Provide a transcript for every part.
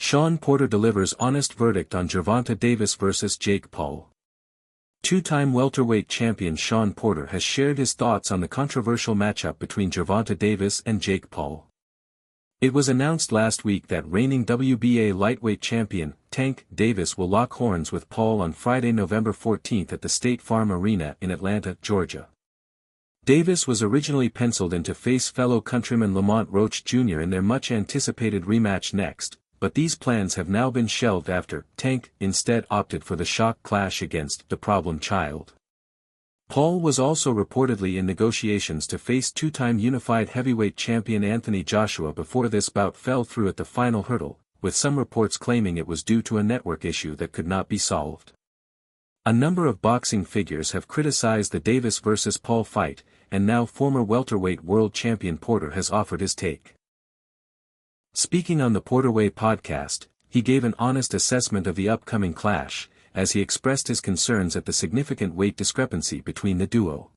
Shawn Porter delivers honest verdict on Gervonta Davis vs Jake Paul. Two-time welterweight champion Shawn Porter has shared his thoughts on the controversial matchup between Gervonta Davis and Jake Paul. It was announced last week that reigning WBA lightweight champion, Tank Davis will lock horns with Paul on Friday, November 14 at the State Farm Arena in Atlanta, Georgia. Davis was originally penciled in to face fellow countryman Lamont Roach Jr. in their much-anticipated rematch next, but these plans have now been shelved after Tank instead opted for the shock clash against the problem child. Paul was also reportedly in negotiations to face two-time unified heavyweight champion Anthony Joshua before this bout fell through at the final hurdle, with some reports claiming it was due to a network issue that could not be solved. A number of boxing figures have criticized the Davis vs Paul fight, and now former welterweight world champion Porter has offered his take. Speaking on the Porter Way podcast, he gave an honest assessment of the upcoming clash, as he expressed his concerns at the significant weight discrepancy between the duo.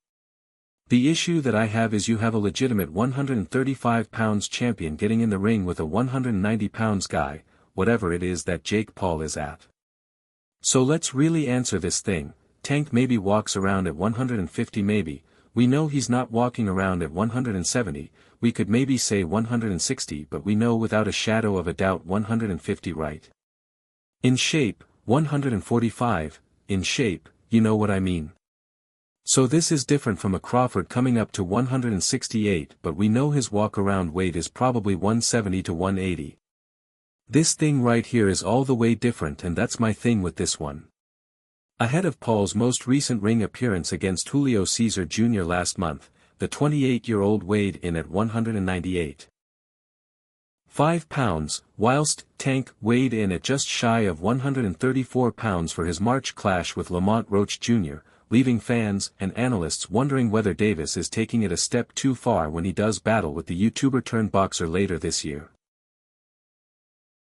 "The issue that I have is you have a legitimate 135 pounds champion getting in the ring with a 190 pounds guy, whatever it is that Jake Paul is at. So let's really answer this thing. Tank maybe walks around at 150 maybe, we know he's not walking around at 170, we could maybe say 160 but we know without a shadow of a doubt 150 right? In shape, 145, in shape, you know what I mean. So this is different from a Crawford coming up to 168 but we know his walk-around weight is probably 170 to 180. This thing right here is all the way different and that's my thing with this one." Ahead of Paul's most recent ring appearance against Julio Cesar Jr. last month, the 28-year-old weighed in at 198.5 pounds, whilst Tank weighed in at just shy of 134 pounds for his March clash with Lamont Roach Jr., leaving fans and analysts wondering whether Davis is taking it a step too far when he does battle with the YouTuber-turned-boxer later this year.